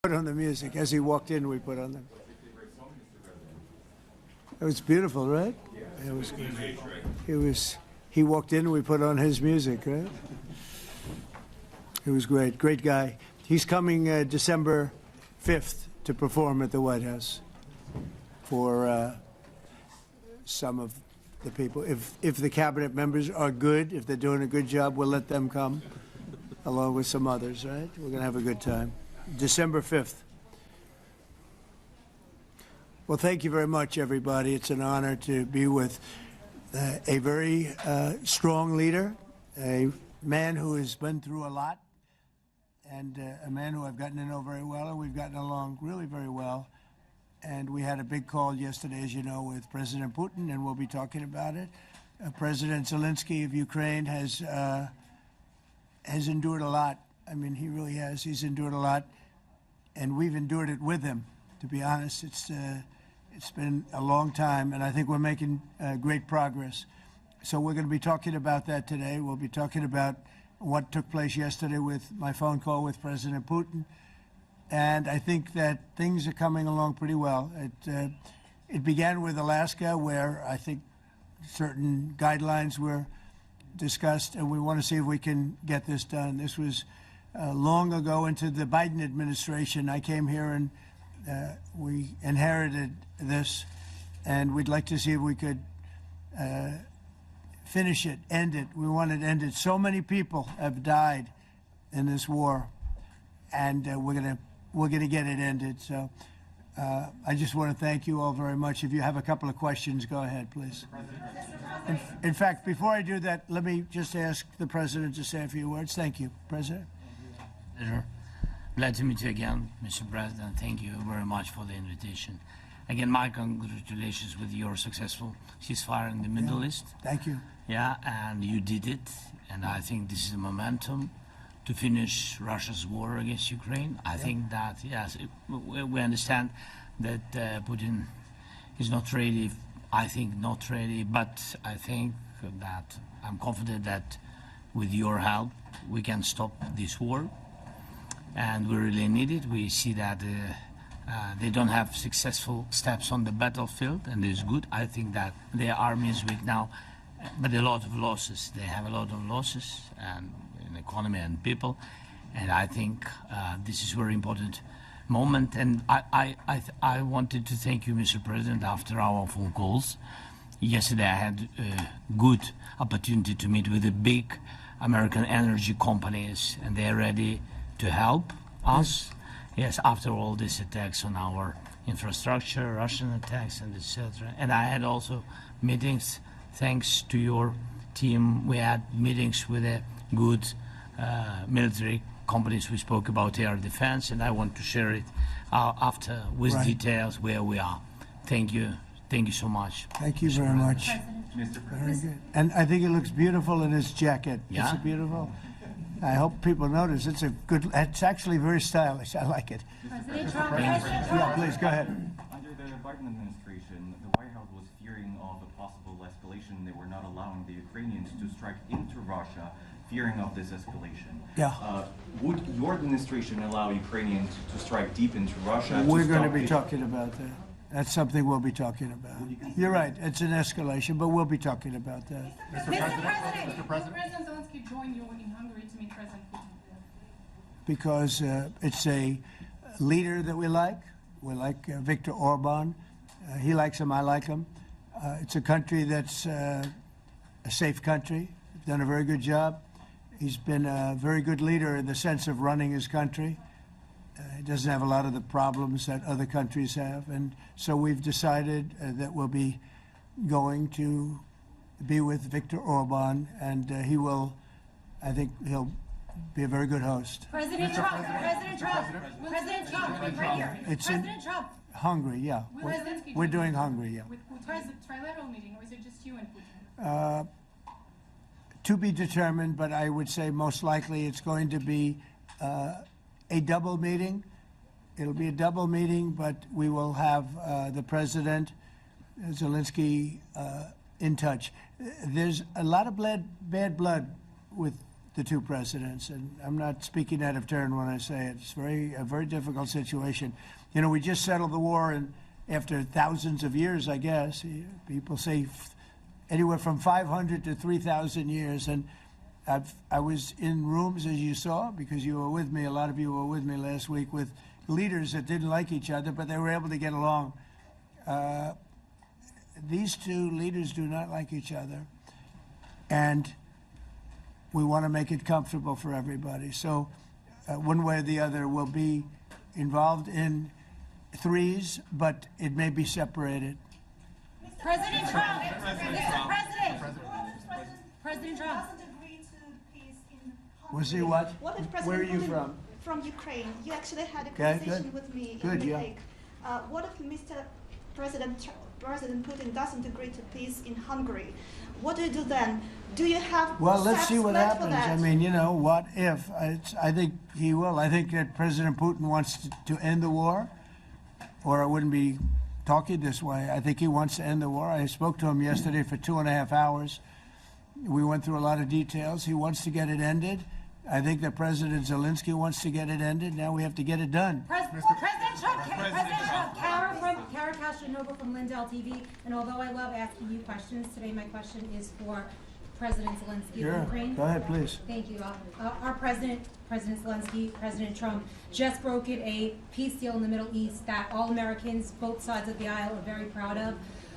Put on the music. As he walked in, we put on them. It was beautiful, right? It was good. He walked in, we put on his music, right? It was great. Great guy. He's coming December 5th to perform at the White House for some of the people. If the cabinet members are good, if they're doing a good job, we'll let them come along with some others, right? We're going to have a good time. December 5th. Well, thank you very much, everybody. It's an honor to be with a very strong leader, a man who has been through a lot, and a man who I've gotten to know very well, and we've gotten along really very well. And we had a big call yesterday, as you know, with President Putin, and we'll be talking about it. President Zelensky of Ukraine has endured a lot. I mean, he really has. He's endured a lot, and we've endured it with him. To be honest, it's been a long time, and I think we're making great progress. So we're going to be talking about that today. We'll be talking about what took place yesterday with my phone call with President Putin, and I think that things are coming along pretty well. It began with Alaska, where I think certain guidelines were discussed, and we want to see if we can get this done. This was long ago into the Biden administration. I came here and we inherited this, and we'd like to see if we could finish it, end it. We want it ended. So many people have died in this war, and we're gonna get it ended. So I just want to thank you all very much. If you have a couple of questions, go ahead, please. In fact, before I do that, let me just ask the President to say a few words. Thank you, President. Pleasure. Glad to meet you again, Mr. President. Thank you very much for the invitation. Again, my congratulations with your successful ceasefire in the Middle East. Thank you. Yeah, and you did it. And I think this is a momentum to finish Russia's war against Ukraine. I think that, yes, we understand that Putin is not ready. I think not ready, but I think that I'm confident that with your help, we can stop this war. And we really need it. We see that they don't have successful steps on the battlefield, and it's good. I think that their army is weak now, but a lot of losses. They have a lot of losses and in economy and people, and I think this is a very important moment. And I wanted to thank you, Mr. President, after our phone calls. Yesterday I had a good opportunity to meet with the big American energy companies, and they're ready to help us. Yes, after all these attacks on our infrastructure, Russian attacks, and etc. And I had also meetings, thanks to your team. We had meetings with a good military companies. We spoke about air defense, and I want to share it after with details where we are. Thank you. Thank you so much. Thank you very much. Mr. Very President. good. And I think it looks beautiful in his jacket. Yeah. Is it beautiful? I hope people notice. It's a good. It's actually very stylish. I like it. Yeah, please go ahead. Under the Biden administration, the White House was fearing of a possible escalation. They were not allowing the Ukrainians to strike into Russia, fearing of this escalation. Yeah. Would your administration allow Ukrainians to strike deep into Russia? We're going to be talking about that. That's something we'll be talking about. You're right. It's an escalation, but we'll be talking about that. Mr. President, will President Zelensky join you in Hungary to meet President Putin? Because it's a leader that we like. We like Viktor Orban. He likes him. I like him. It's a country that's a safe country. Done a very good job. He's been a very good leader in the sense of running his country. He doesn't have a lot of the problems that other countries have. And so we've decided that we'll be going to be with Viktor Orban, and he will, I think he'll be a very good host. President Trump, right here. It's President in Trump. Hungary, yeah. We're doing Hungary, yeah. With Putin, trilateral meeting, or is it just you and Putin? To be determined, but I would say most likely it's going to be a double meeting. It'll be a double meeting, but we will have the President, Zelensky, in touch. There's a lot of bad blood with the two presidents. And I'm not speaking out of turn when I say it. It's a very difficult situation. You know, we just settled the war, and after thousands of years, I guess. People say anywhere from 500 to 3,000 years. And I was in rooms, as you saw, because you were with me, a lot of you were with me last week, with leaders that didn't like each other, but they were able to get along. These two leaders do not like each other, and we want to make it comfortable for everybody. So one way or the other, we'll be involved in threes, but it may be separated. President Trump, Mr. President, President Trump. Was he what? What if President Where are you Putin from? From Ukraine. You actually had a Okay, conversation good. with me Good, in yeah. The Hague. What if President Putin doesn't agree to peace in Hungary? What do you do then? Do you have Well, let's steps see what planned for happens. that? I mean, you know, what if? I think he will. I think that President Putin wants to end the war, or I wouldn't be talking this way. I think he wants to end the war. I spoke to him yesterday for 2.5 hours. We went through a lot of details. He wants to get it ended. I think that President Zelensky wants to get it ended. Now we have to get it done. President Trump, Kara Castro-Noble from Lindell TV, and although I love asking you questions, today my question is for President Zelensky of Ukraine. Go ahead, please. Thank you. Our President Zelensky, President Trump, just brokered a peace deal in the Middle East that all Americans, both sides of the aisle, are very proud of.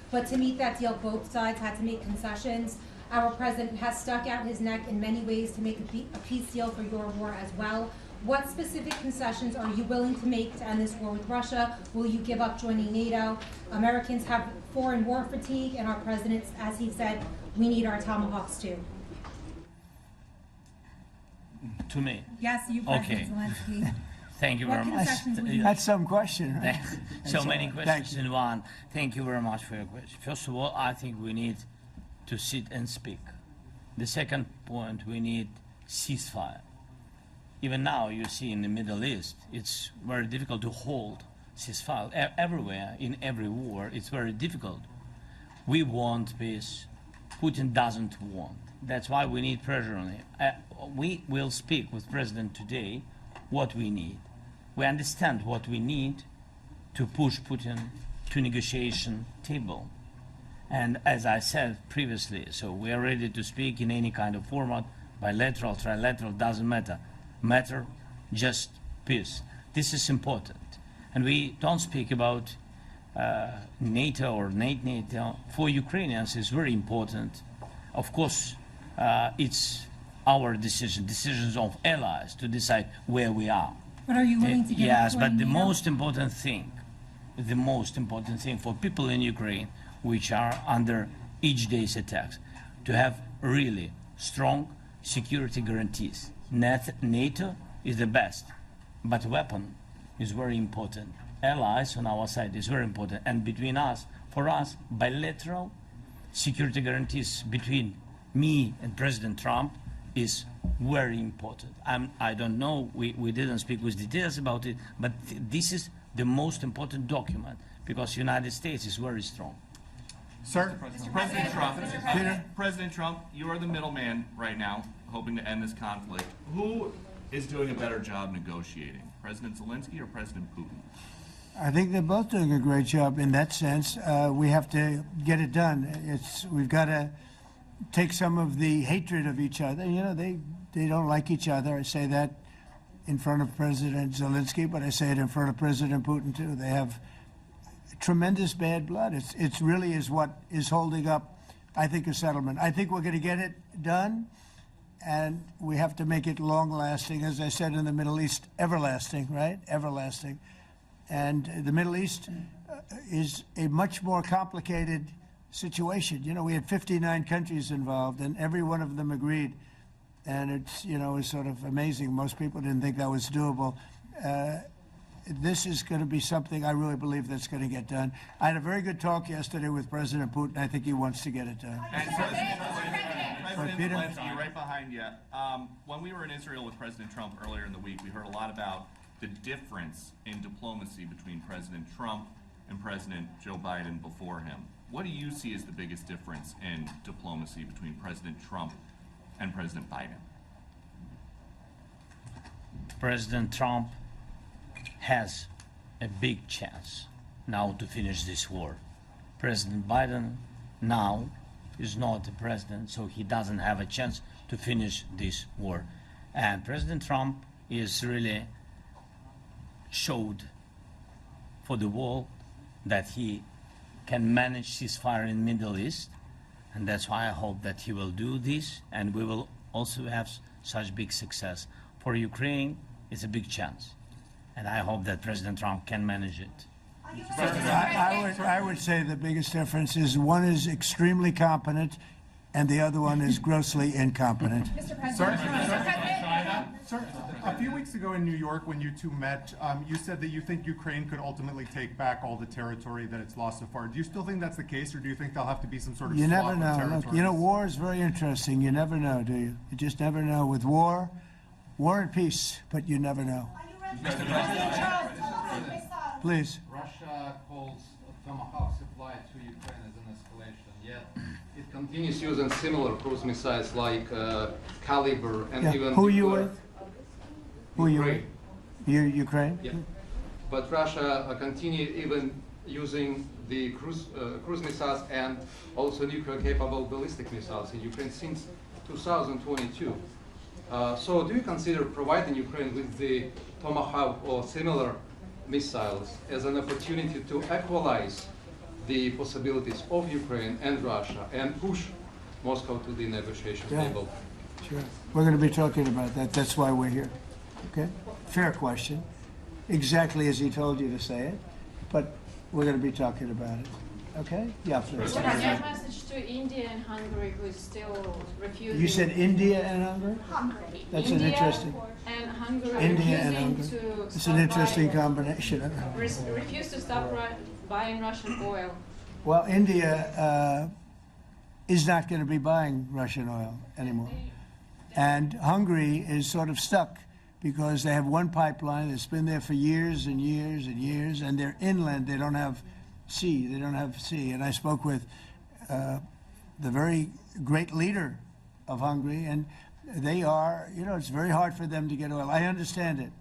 But to meet that deal, both sides had to make concessions. Our president has stuck out his neck in many ways to make a peace deal for your war as well. What specific concessions are you willing to make to end this war with Russia? Will you give up joining NATO? Americans have foreign war fatigue, and our president, as he said, we need our tomahawks too. To me. Yes, you, President Zelensky. Thank you What very much. concessions will you That's some question, right? So many Thank questions you. in one. Thank you very much for your question. First of all, I think we need to sit and speak. The second point, we need ceasefire. Even now, you see in the Middle East, it's very difficult to hold ceasefire. Everywhere, in every war, it's very difficult. We want peace. Putin doesn't want. That's why we need pressure on him. We will speak with President today what we need. We understand what we need to push Putin to negotiation table. And as I said previously, so we are ready to speak in any kind of format, bilateral, trilateral, doesn't matter. Matter just peace. This is important. And we don't speak about NATO or NATO. For Ukrainians, it's very important. Of course, it's our decisions of allies to decide where we are. But are you willing to give up Yes, but joining the NATO? most important thing for people in Ukraine, which are under each day's attacks, to have really strong security guarantees. NATO is the best, but weapon is very important. Allies on our side is very important. And between us, for us, bilateral security guarantees between me and President Trump is very important. I don't know, we didn't speak with details about it, but this is the most important document because the United States is very strong. Sir, President Trump, Peter? President Trump, you are the middleman right now, hoping to end this conflict. Who is doing a better job negotiating, President Zelensky or President Putin? I think they're both doing a great job in that sense. We have to get it done. We've got to take some of the hatred of each other. You know, they don't like each other. I say that in front of President Zelensky, but I say it in front of President Putin too. They have tremendous bad blood. It's really is what is holding up, I think, a settlement. I think we're going to get it done, and we have to make it long-lasting. As I said in the Middle East, everlasting, right? Everlasting. And the Middle East is a much more complicated situation. You know, we had 59 countries involved, and every one of them agreed. And it's, you know, it's sort of amazing. Most people didn't think that was doable. This is going to be something I really believe that's going to get done. I had a very good talk yesterday with President Putin. I think he wants to get it done. And President Peter? Zelensky, right behind you. When we were in Israel with President Trump earlier in the week, we heard a lot about the difference in diplomacy between President Trump and President Joe Biden before him. What do you see as the biggest difference in diplomacy between President Trump and President Biden? President Trump has a big chance now to finish this war. President Biden now is not the president, so he doesn't have a chance to finish this war. And President Trump is really showed for the world that he can manage ceasefire in Middle East, and that's why I hope that he will do this, and we will also have such big success. For Ukraine, it's a big chance, and I hope that President Trump can manage it. I would say the biggest difference is one is extremely competent and the other one is grossly incompetent. Mr. President. Sir, a few weeks ago in New York, when you two met, you said that you think Ukraine could ultimately take back all the territory that it's lost so far. Do you still think that's the case, or do you think there'll have to be some sort of You swap never of know. territories? Look, you know, war is very interesting. You never know, do you? You just never know. With war and peace, but you never know. Please. Russia calls Tomahawk supply to Ukraine as an escalation, yet it continues using similar cruise missiles like Caliber and Yeah. even Who are you nuclear- with? Who are you with? Ukraine. Ukraine? Yeah. But Russia continue even using the cruise missiles and also nuclear-capable ballistic missiles in Ukraine since 2022. So do you consider providing Ukraine with the Tomahawk or similar missiles as an opportunity to equalize the possibilities of Ukraine and Russia and push Moscow to the negotiation Yeah. table? Sure. We're going to be talking about that. That's why we're here. Okay? Fair question. Exactly as he told you to say it, but we're going to be talking about it. Okay? Yeah, please. What is your message to India and Hungary, who is still refusing? You said India and Hungary? Hungary. That's India an interesting. and Hungary India and refusing Hungary. to It's stop an interesting buying, combination. refuse to stop buying Russian oil. Well, India is not going to be buying Russian oil anymore. And Hungary is sort of stuck because they have one pipeline that's been there for years and years and years, and they're inland. They don't have sea. They don't have sea. And I spoke with the very great leader of Hungary, and they are, you know, it's very hard for them to get oil. I understand it.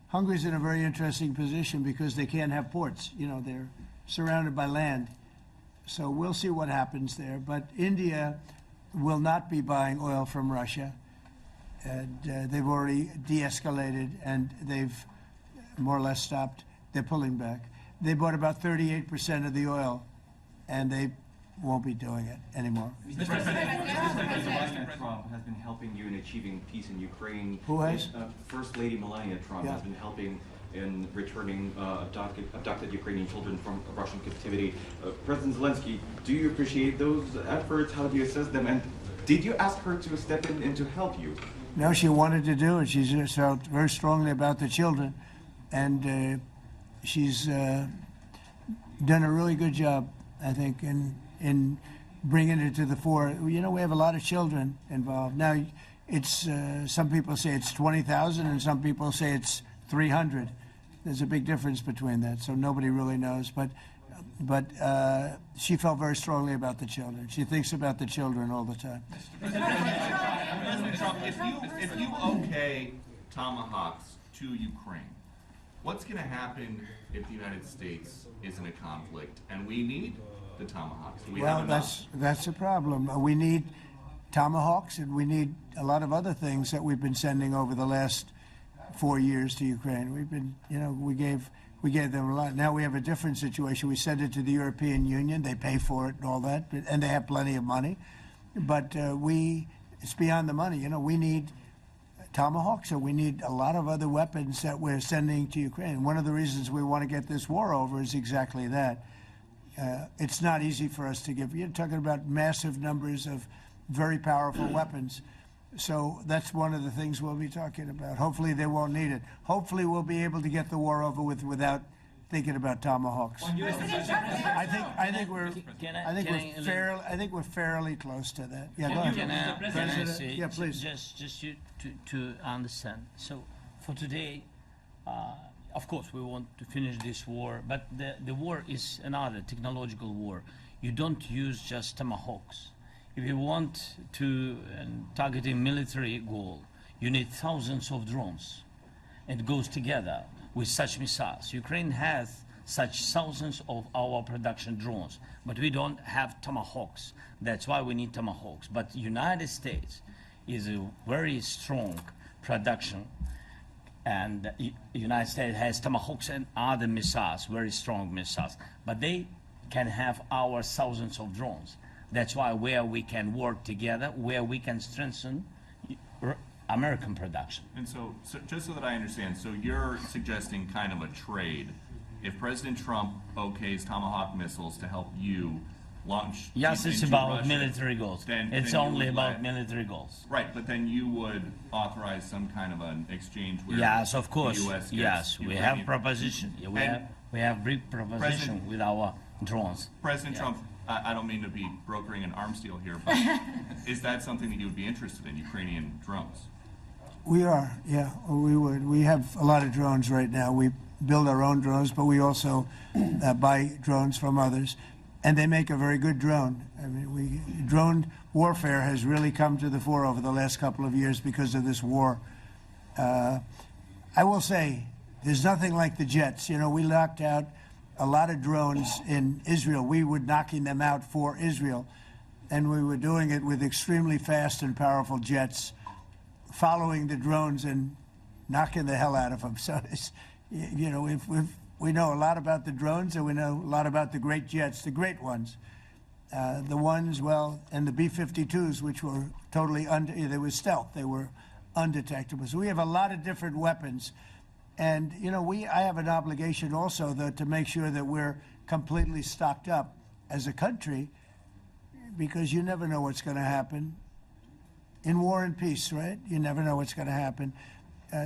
Hungary's in a very interesting position because they can't have ports. You know, they're surrounded by land. So we'll see what happens there. But India will not be buying oil from Russia. And they've already de-escalated and they've more or less stopped. They're pulling back. They bought about 38% of the oil, and they won't be doing it anymore. President Trump has been helping you in achieving peace in Ukraine. Who has? First Lady Melania Trump Yeah. has been helping in returning abducted Ukrainian children from Russian captivity. President Zelensky, do you appreciate those efforts? How do you assess them? And did you ask her to step in and to help you? No, she wanted to do it. She just felt very strongly about the children, and she's done a really good job, I think, in bringing it to the fore. You know, we have a lot of children involved. Now, it's some people say it's 20,000, and some people say it's 300. There's a big difference between that, so nobody really knows. But she felt very strongly about the children. She thinks about the children all the time. President Trump, if you okay Tomahawks to Ukraine, what's going to happen if the United States is in a conflict and we need the Tomahawks? Do we have enough? That's a problem. We need Tomahawks, and we need a lot of other things that we've been sending over the last 4 years to Ukraine. We've been, you know, we gave them a lot. Now we have a different situation. We send it to the European Union. They pay for it and all that, and they have plenty of money. But it's beyond the money. You know, we need Tomahawks, and we need a lot of other weapons that we're sending to Ukraine. One of the reasons we want to get this war over is exactly that. It's not easy for us to give. You're talking about massive numbers of very powerful weapons. So that's one of the things we'll be talking about. Hopefully they won't need it. Hopefully we'll be able to get the war over with without thinking about Tomahawks. I think we're fairly close to that. Yeah, go ahead. Can I say, Yeah, please. just you to understand. So for today, of course, we want to finish this war, but the war is another technological war. You don't use just Tomahawks. If you want to target a military goal, you need thousands of drones. It goes together with such missiles. Ukraine has such thousands of our production drones, but we don't have Tomahawks. That's why we need Tomahawks. But United States is a very strong production, and the United States has Tomahawks and other missiles, very strong missiles, but they can have our thousands of drones. That's why where we can work together, where we can strengthen American production. And so just so that I understand, so you're suggesting kind of a trade. If President Trump okays Tomahawk missiles to help you launch Yes, it's into about Russia, military goals. It's then you only would about let- military goals. Right, but then you would authorize some kind of an exchange where Yes, of the course. US gets Yes, we Ukrainian- have proposition. Yeah, And we have big proposition President- with our drones. President Yeah. Trump, I don't mean to be brokering an arms deal here, but is that something that you would be interested in, Ukrainian drones? We are, yeah, we would. We have a lot of drones right now. We build our own drones, but we also buy drones from others, and they make a very good drone. I mean, drone warfare has really come to the fore over the last couple of years because of this war. I will say, there's nothing like the jets. You know, we knocked out a lot of drones in Israel. We were knocking them out for Israel, and we were doing it with extremely fast and powerful jets, following the drones and knocking the hell out of them. So, you know, we know a lot about the drones, and we know a lot about the great jets, the great ones. The ones, well, and the B-52s, which were totally they were stealth. They were undetectable. So we have a lot of different weapons. And, you know, I have an obligation also, though, to make sure that we're completely stocked up as a country, because you never know what's going to happen. In war and peace, right? You never know what's going to happen.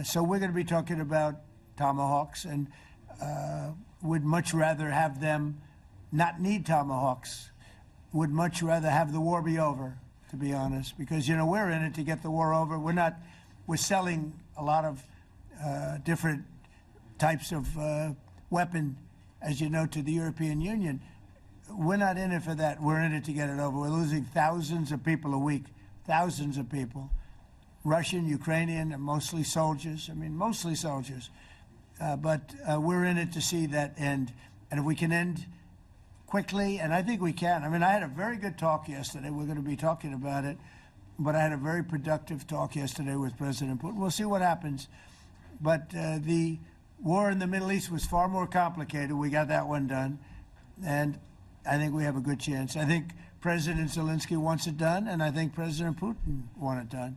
So we're going to be talking about Tomahawks, and would much rather have them not need Tomahawks. Would much rather have the war be over, to be honest, because, you know, we're in it to get the war over. We're selling a lot of different types of weapon, as you know, to the European Union. We're not in it for that. We're in it to get it over. We're losing thousands of people a week. Thousands of people, Russian, Ukrainian, and mostly soldiers. I mean, mostly soldiers. But we're in it to see that end. And if we can end quickly, and I think we can. I mean, I had a very good talk yesterday. We're going to be talking about it. But I had a very productive talk yesterday with President Putin. We'll see what happens. But the war in the Middle East was far more complicated. We got that one done. And I think we have a good chance. I think President Zelensky wants it done, and I think President Putin wants it done.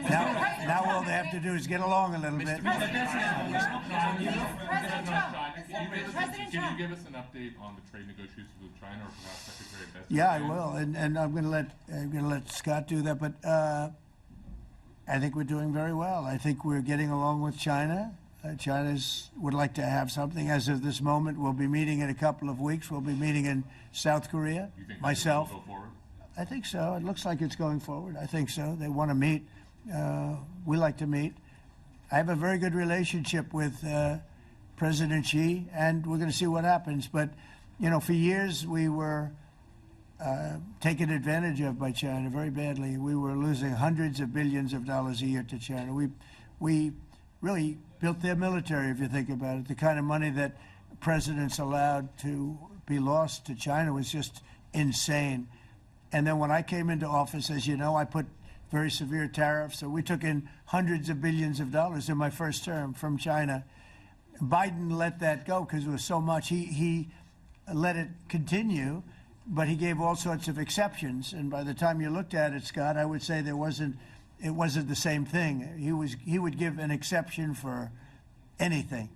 Now all they have to do is get along a little bit. Can you give us an update on the trade negotiations with China, or perhaps Secretary Bessent? Yeah, I will, and I'm going to let Scott do that. But I think we're doing very well. I think we're getting along with China. China would like to have something. As of this moment, we'll be meeting in a couple of weeks. We'll be meeting in South Korea. You think Myself. will go forward? I think so. It looks like it's going forward. I think so. They want to meet. We like to meet. I have a very good relationship with President Xi, and we're going to see what happens. But, you know, for years we were taken advantage of by China very badly. We were losing hundreds of billions of dollars a year to China. We really built their military, if you think about it. The kind of money that presidents allowed to be lost to China was just insane. And then when I came into office, as you know, I put very severe tariffs. So we took in hundreds of billions of dollars in my first term from China. Biden let that go because it was so much. He let it continue, but he gave all sorts of exceptions. And by the time you looked at it, Scott, I would say it wasn't the same thing. He would give an exception for anything.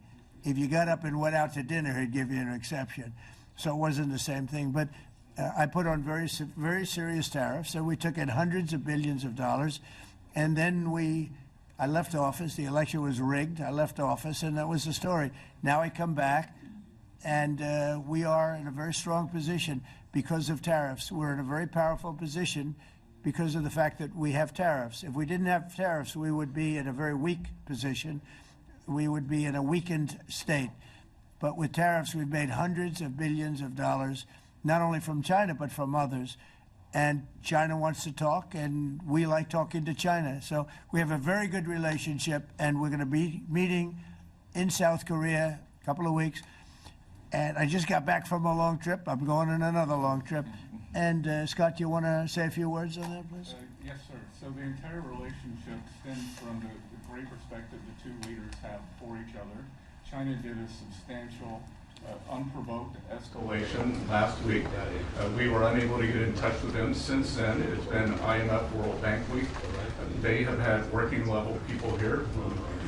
If you got up and went out to dinner, he'd give you an exception. So it wasn't the same thing. But I put on very serious tariffs, and we took in hundreds of billions of dollars. And then I left office. The election was rigged. I left office, and that was the story. Now I come back, and we are in a very strong position because of tariffs. We're in a very powerful position because of the fact that we have tariffs. If we didn't have tariffs, we would be in a very weak position. We would be in a weakened state. But with tariffs, we've made hundreds of billions of dollars, not only from China, but from others. and China wants to talk, and we like talking to China. So we have a very good relationship, and we're going to be meeting in South Korea a couple of weeks. And I just got back from a long trip. I'm going on another long trip. And Scott, you want to say a few words on that, please? Yes, sir. So the entire relationship stems from the great respect that the two leaders have for each other. China did a substantial, unprovoked escalation last week. We were unable to get in touch with them since then. It's been IMF World Bank Week. They have had working level people here.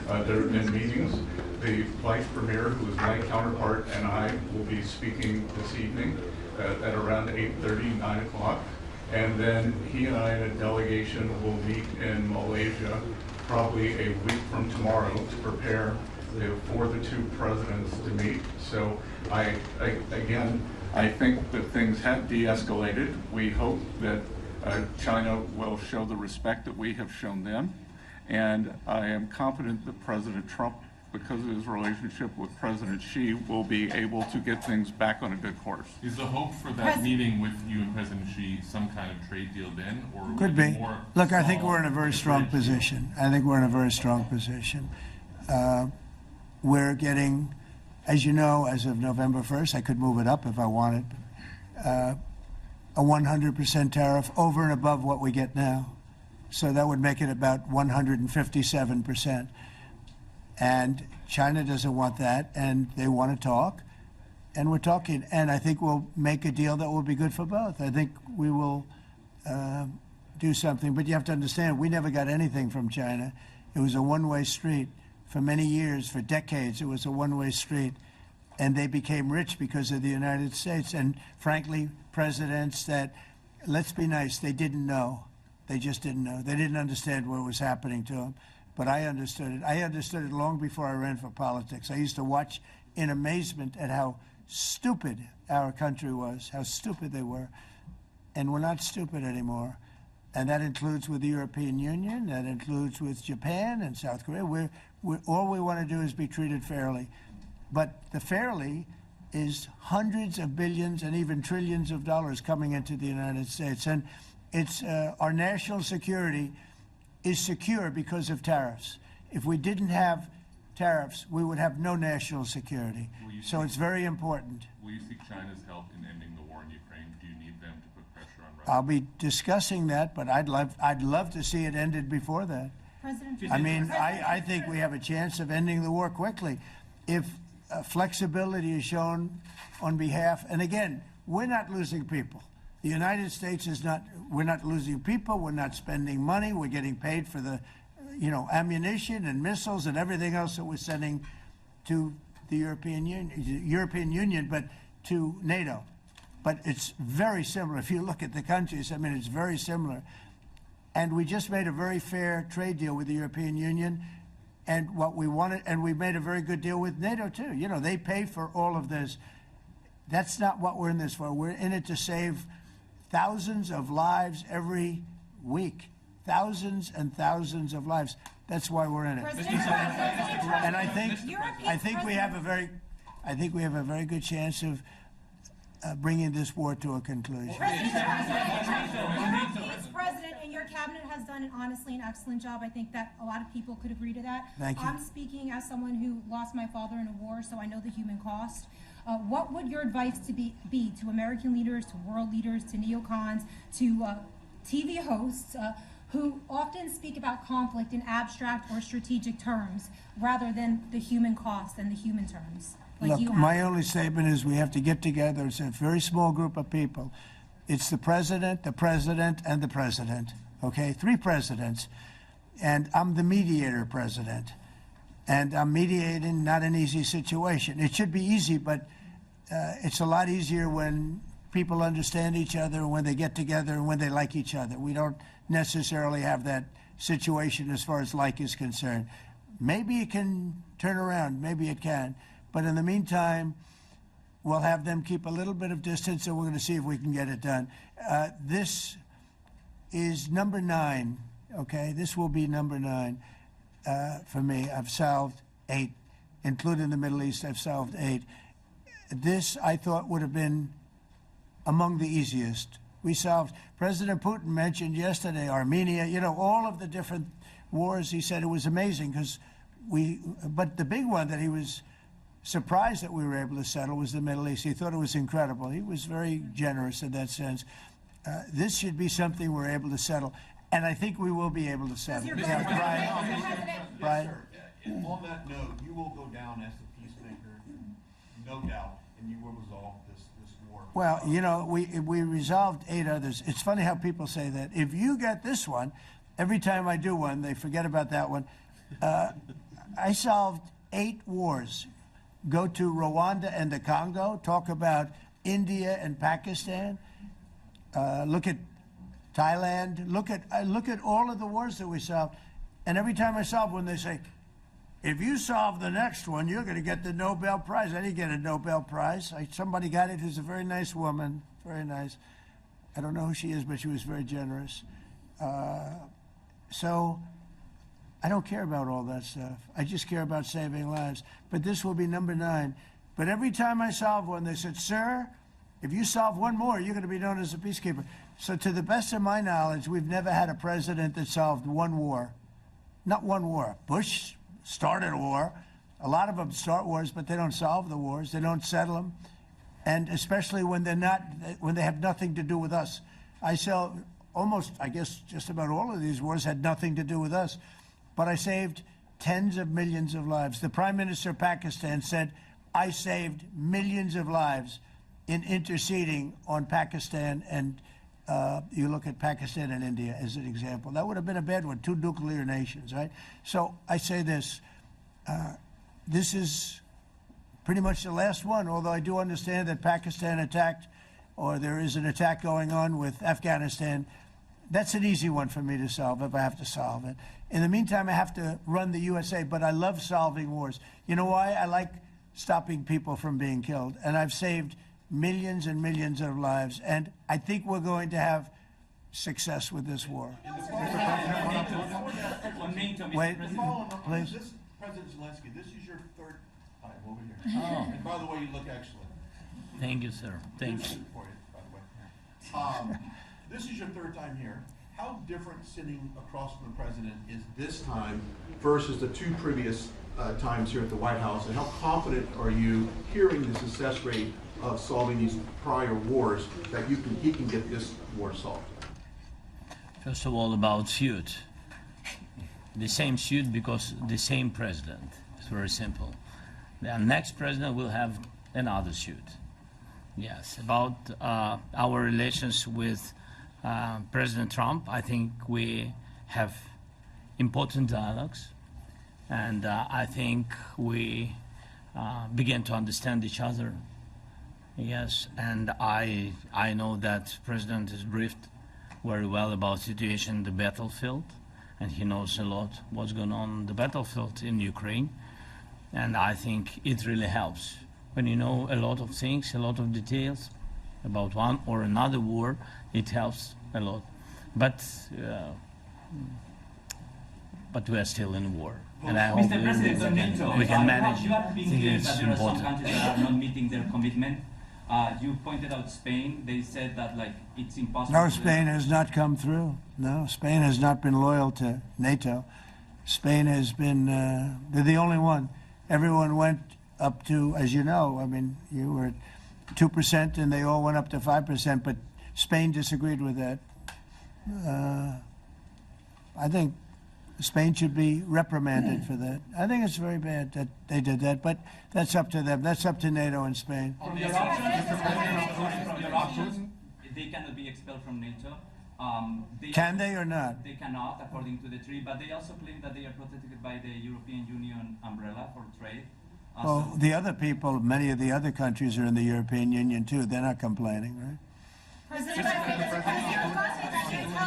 They're in meetings. The Vice Premier, who is my counterpart, and I will be speaking this evening at around 8:30, 9 o'clock. And then he and I and a delegation will meet in Malaysia probably a week from tomorrow to prepare for the two presidents to meet. So I think that things have de-escalated. We hope that China will show the respect that we have shown them. And I am confident that President Trump, because of his relationship with President Xi, will be able to get things back on a good course. Is the hope for that meeting with you and President Xi some kind of trade deal then, or Could be. Look, I think we're in a very strong position. I think we're in a very strong position. We're getting, as you know, as of November 1st, I could move it up if I wanted, a 100% tariff over and above what we get now. So that would make it about 157%. And China doesn't want that, and they want to talk, and we're talking. And I think we'll make a deal that will be good for both. I think we will do something. But you have to understand, we never got anything from China. It was a one-way street. For many years, for decades, it was a one-way street. And they became rich because of the United States. And frankly, presidents that, let's be nice, they didn't know. They just didn't know. They didn't understand what was happening to them. But I understood it. I understood it long before I ran for politics. I used to watch in amazement at how stupid our country was, how stupid they were. And we're not stupid anymore. And that includes with the European Union, that includes with Japan and South Korea. All we want to do is be treated fairly. But the fairly is hundreds of billions and even trillions of dollars coming into the United States. And it's our national security is secure because of tariffs. If we didn't have tariffs, we would have no national security. So it's very important. Will you seek China's help in ending the war in Ukraine? Do you need them to put pressure on Russia? I'll be discussing that, but I'd love to see it ended before that. I mean, I think we have a chance of ending the war quickly if flexibility is shown on behalf. And again, we're not losing people. The United States is not. We're not losing people. We're not spending money. We're getting paid for the, ammunition and missiles and everything else that we're sending to the European Union, but to NATO. But it's very similar. If you look at the countries, I mean, it's very similar. And we just made a very fair trade deal with the European Union, and what we wanted, and we made a very good deal with NATO too. They pay for all of this. That's not what we're in this for. We're in it to save thousands of lives every week. Thousands and thousands of lives. That's why we're in it. And I think we have a very good chance of bringing this war to a conclusion. Vice President, and your cabinet has done honestly an excellent job. I think that a lot of people could agree to that. Thank you. I'm speaking as someone who lost my father in a war, so I know the human cost. What would your advice be to American leaders, to world leaders, to neocons, to TV hosts who often speak about conflict in abstract or strategic terms rather than the human cost and the human terms? Look, my only statement is we have to get together. It's a very small group of people. It's the president, and the president. Okay, 3 presidents. And I'm the mediator president. And I'm mediating not an easy situation. It should be easy, but it's a lot easier when people understand each other, when they get together, and when they like each other. We don't necessarily have that situation as far as like is concerned. Maybe it can turn around. Maybe it can. But in the meantime, we'll have them keep a little bit of distance, and we're going to see if we can get it done. This is number 9, okay? This will be number 9 for me. I've solved 8, including the Middle East. I've solved 8. This, I thought, would have been among the easiest we solved. President Putin mentioned yesterday Armenia, you know, all of the different wars. He said it was amazing because but the big one that he was surprised that we were able to settle was the Middle East. He thought it was incredible. He was very generous in that sense. This should be something we're able to settle, and I think we will be able to settle. Yeah, Brian. On that note, you will go down as the peacemaker, no doubt, and you will resolve this war. Well, you know, we resolved 8 others. It's funny how people say that. If you get this one, every time I do one, they forget about that one. I solved 8 wars. Go to Rwanda and the Congo, talk about India and Pakistan, look at Thailand, look at all of the wars that we solved. And every time I solve one, they say, if you solve the next one, you're going to get the Nobel Prize. I didn't get a Nobel Prize. Somebody got it who's a very nice woman, very nice. I don't know who she is, but she was very generous. So I don't care about all that stuff. I just care about saving lives. But this will be number 9. But every time I solve one, they said, sir, if you solve one more, you're going to be known as a peacekeeper. So to the best of my knowledge, we've never had a president that solved one war. Not one war. Bush started a war. A lot of them start wars, but they don't solve the wars. They don't settle them. And especially when they have nothing to do with us. I guess just about all of these wars had nothing to do with us. But I saved tens of millions of lives. The Prime Minister of Pakistan said, I saved millions of lives in interceding on Pakistan. And you look at Pakistan and India as an example. That would have been a bad one, 2 nuclear nations, right? So I say this, this is pretty much the last one, although I do understand that Pakistan attacked, or there is an attack going on with Afghanistan. That's an easy one for me to solve if I have to solve it. In the meantime, I have to run the USA, but I love solving wars. You know why? I like stopping people from being killed, and I've saved millions and millions of lives, and I think we're going to have success with this war. Wait, please. This, President Zelensky, this is your 3rd time over here. Oh. And by the way, you look excellent. Thank you, sir. Thank you. For you, by the way. This is your 3rd time here. How different sitting across from the president is this time versus the 2 previous times here at the White House, and how confident are you hearing the success rate of solving these prior wars that he can get this war solved? First of all, about suit. The same suit because the same president. It's very simple. The next president will have another suit. Yes, about our relations with President Trump, I think we have important dialogues, and I think we begin to understand each other. Yes, and I know that President is briefed very well about situation in the battlefield, and he knows a lot what's going on the battlefield in Ukraine, and I think it really helps when you know a lot of things, a lot of details about one or another war. It helps a lot, but we are still in war, and I hope we can manage. You have been clear that there are some countries that are not meeting their commitment. You pointed out Spain. They said that it's impossible. No, Spain has not come through. No, Spain has not been loyal to NATO. Spain has been, they're the only one. Everyone went up to, as you know, I mean, you were at 2% and they all went up to 5%, but Spain disagreed with that. I think Spain should be reprimanded for that. I think it's very bad that they did that, but that's up to them. That's up to NATO and Spain. From your options, they cannot be expelled from NATO. Can they or not? They cannot, according to the treaty, but they also claim that they are protected by the European Union umbrella for trade. Well, the other people, many of the other countries are in the European Union too. They're not complaining, right? President, tell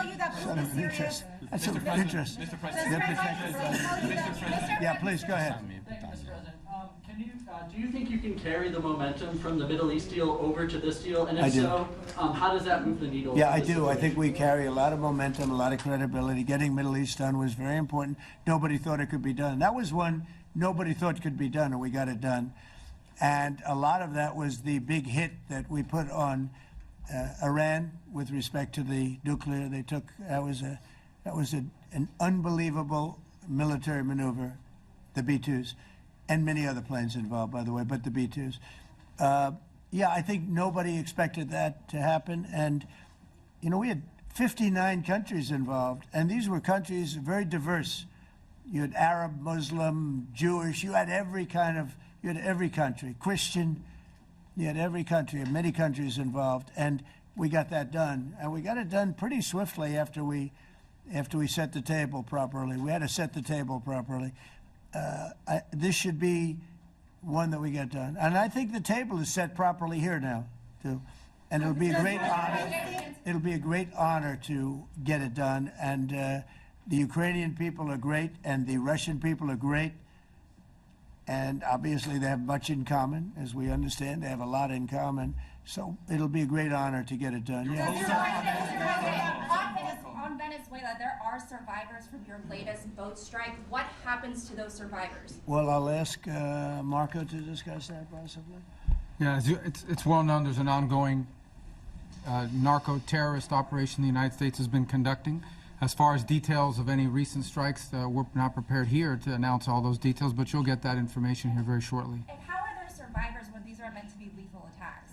you that Putin is serious. That's of interest. Mr. President. They're protected by Yeah, please, go ahead. Thank you, Mr. President. Do you think you can carry the momentum from the Middle East deal over to this deal? And if so, how does that move the needle? Yeah, I do. I think we carry a lot of momentum, a lot of credibility. Getting Middle East done was very important. Nobody thought it could be done. That was one nobody thought could be done, and we got it done. And a lot of that was the big hit that we put on Iran with respect to the nuclear. They took that was an unbelievable military maneuver, the B-2s, and many other planes involved, by the way, but the B-2s. Yeah, I think nobody expected that to happen, and you know we had 59 countries involved, and these were countries very diverse. You had Arab, Muslim, Jewish. You had every country, Christian. You had every country, and many countries involved, and we got that done. And we got it done pretty swiftly after we set the table properly. We had to set the table properly. This should be one that we get done. And I think the table is set properly here now, too. And it'll be a great honor. It'll be a great honor to get it done. And the Ukrainian people are great, and the Russian people are great. And obviously they have much in common, as we understand. They have a lot in common. So it'll be a great honor to get it done. Yeah. On Venezuela, there are survivors from your latest boat strike. What happens to those survivors? Well, I'll ask Marco to discuss that possibly. Yeah, it's well known there's an ongoing narco-terrorist operation the United States has been conducting. As far as details of any recent strikes, we're not prepared here to announce all those details, but you'll get that information here very shortly. And how are there survivors when these are meant to be lethal attacks?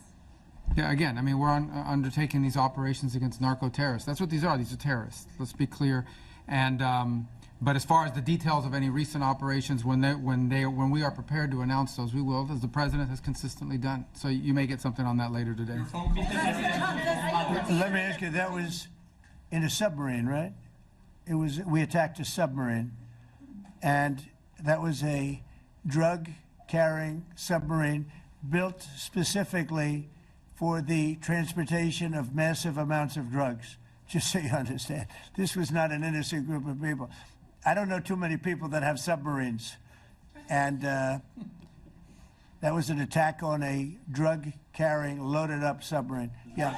Yeah, again, I mean, we're undertaking these operations against narco-terrorists. That's what these are. These are terrorists. Let's be clear. And but as far as the details of any recent operations, when we are prepared to announce those, we will, as the president has consistently done. So you may get something on that later today. Let me ask you, that was in a submarine, right? We attacked a submarine, and that was a drug-carrying submarine built specifically for the transportation of massive amounts of drugs, just so you understand. This was not an innocent group of people. I don't know too many people that have submarines, and that was an attack on a drug-carrying, loaded-up submarine. Yeah.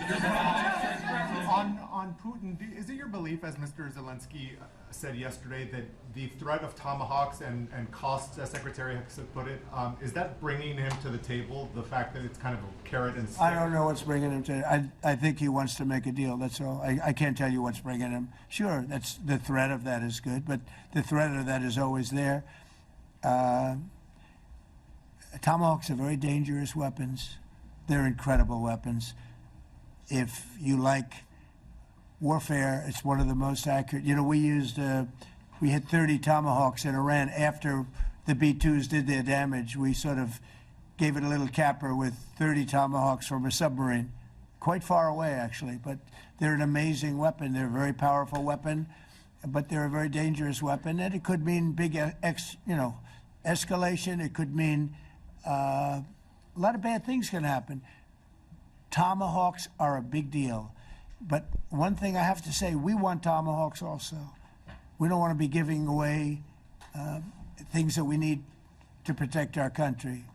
On Putin, is it your belief, as Mr. Zelensky said yesterday, that the threat of tomahawks and costs, as Secretary Hicks put it, is that bringing him to the table, the fact that it's kind of a carrot and stick? I don't know what's bringing him to I think he wants to make a deal, that's all. I can't tell you what's bringing him. Sure, that's the threat of that is good, but the threat of that is always there. Tomahawks are very dangerous weapons. They're incredible weapons. If you like warfare, it's one of the most accurate. You know, we hit 30 Tomahawks in Iran after the B-2s did their damage. We sort of gave it a little capper with 30 Tomahawks from a submarine, quite far away actually, but they're an amazing weapon. They're a very powerful weapon, but they're a very dangerous weapon, and it could mean big, escalation. It could mean a lot of bad things can happen. Tomahawks are a big deal. But one thing I have to say, we want Tomahawks also. We don't want to be giving away things that we need to protect our country.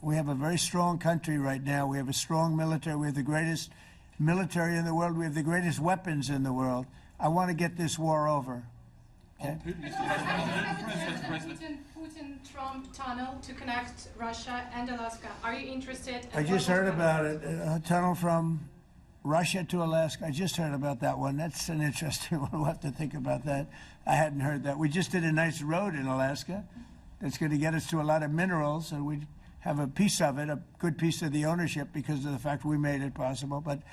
We have a very strong country right now. We have a strong military. We have the greatest military in the world. We have the greatest weapons in the world. I want to get this war over. Okay? Putin-Trump tunnel to connect Russia and Alaska. Are you interested? I just heard about it. A tunnel from Russia to Alaska. I just heard about that one. That's an interesting one. We'll have to think about that. I hadn't heard that. We just did a nice road in Alaska that's going to get us to a lot of minerals, and we have a piece of it, a good piece of the ownership because of the fact we made it possible. But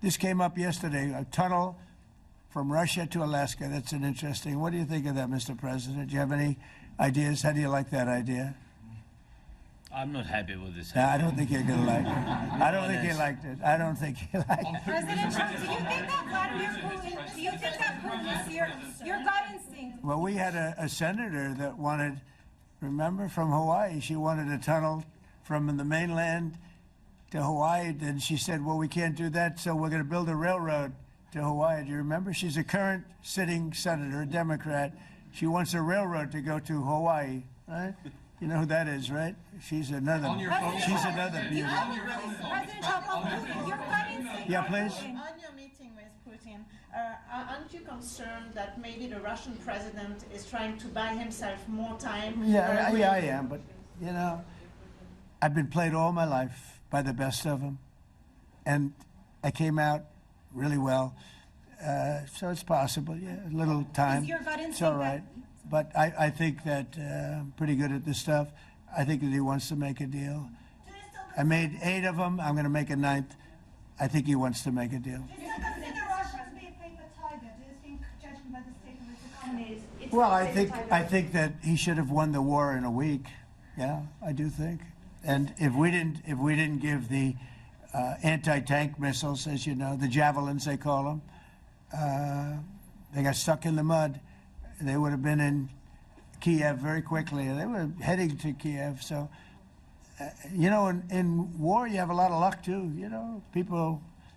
this came up yesterday, a tunnel from Russia to Alaska. That's an interesting. What do you think of that, Mr. President? Do you have any ideas? How do you like that idea? I'm not happy with this. No, I don't think you're going to like it. I don't think he liked it. I don't think he liked it. President Trump, do you think that Vladimir Putin, do you think that Putin is your gut instinct? Well, we had a senator that wanted, remember, from Hawaii, she wanted a tunnel from the mainland to Hawaii. Then she said, well, we can't do that, so we're going to build a railroad to Hawaii. Do you remember? She's a current sitting senator, a Democrat. She wants a railroad to go to Hawaii, right? You know who that is, right? She's another beauty. President Trump, your gut instinct. Yeah, please. On your meeting with Putin, aren't you concerned that maybe the Russian president is trying to buy himself more time? Yeah, I am, but, you know, I've been played all my life by the best of them. And I came out really well. So it's possible, yeah, a little time. Is your gut It's instinct all right. But I think that I'm pretty good at this stuff. I think that he wants to make a deal. I made 8 of them. I'm going to make a 9th. I think he wants to make a deal. Do you consider Russia to be a paper tiger? Do you think, judging by the state of its economy, it's Well, a paper tiger? I think that he should have won the war in a week. Yeah, I do think. And if we didn't give the anti-tank missiles, as you know, the javelins they call them, they got stuck in the mud. They would have been in Kiev very quickly. They were heading to Kiev. So, you know, in war you have a lot of luck too. You know,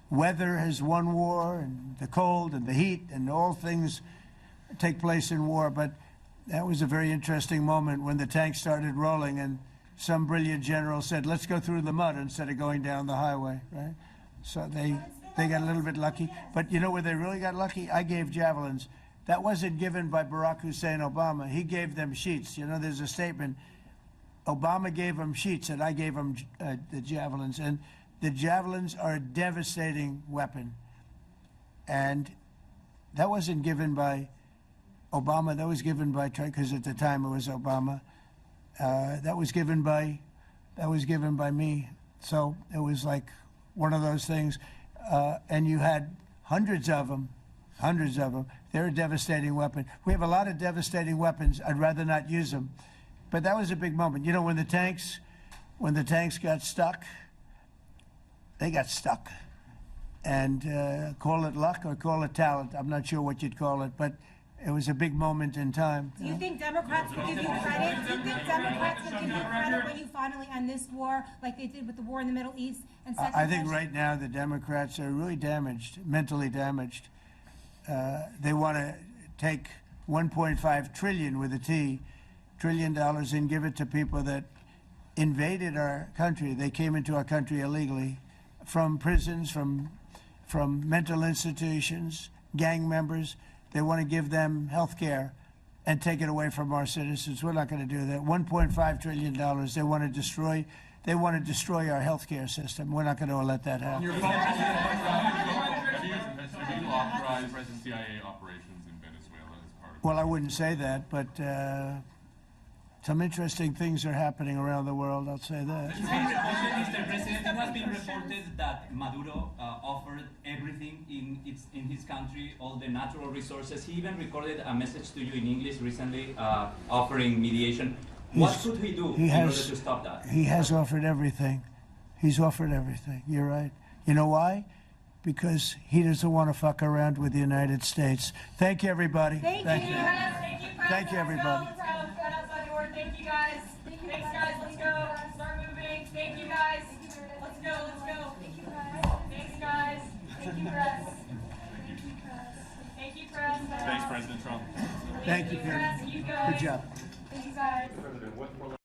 weather has won war, and the cold and the heat and all things take place in war. But that was a very interesting moment when the tanks started rolling and some brilliant general said, let's go through the mud instead of going down the highway, right? So they got a little bit lucky. But you know where they really got lucky? I gave javelins. That wasn't given by Barack Hussein Obama. He gave them sheets. You know, there's a statement. Obama gave them sheets and I gave them the javelins. And the javelins are a devastating weapon. And that wasn't given by Obama. That was given by, because at the time it was Obama. That was given by me. So it was like one of those things. And you had hundreds of them. They're a devastating weapon. We have a lot of devastating weapons. I'd rather not use them. But that was a big moment. You know, when the tanks got stuck, they got stuck. And call it luck or call it talent. I'm not sure what you'd call it, but it was a big moment in time. Do you think Democrats will give you credit? Do you think Democrats will give you credit when you finally end this war, like they did with the war in the Middle East? And second I think question- right now the Democrats are really damaged, mentally damaged. They want to take 1.5 trillion with a T, $1 trillion and give it to people that invaded our country. They came into our country illegally from prisons, from mental institutions, gang members. They want to give them health care and take it away from our citizens. We're not going to do that. $1.5 trillion. They want to destroy. They want to destroy our health care system. We're not going to let that happen. You authorized present CIA operations in Venezuela as part of. Well, I wouldn't say that, but some interesting things are happening around the world. I'll say that. Mr. President, it has been reported that Maduro offered everything in his country, all the natural resources. He even recorded a message to you in English recently, offering mediation. What could he do in order to stop that? He has offered everything. He's offered everything. You're right. You know why? Because he doesn't want to fuck around with the United States. Thank you, everybody. Thank you, everybody. Thank you, guys. Thanks, guys. Let's go. Start moving. Thank you, guys. Let's go. Thank you, guys. Thanks, guys. Thank you, press. Thank you, press. Thanks, President Trump. Thank you, press. Kevin. You guys. Good job. Thank you, guys. President, what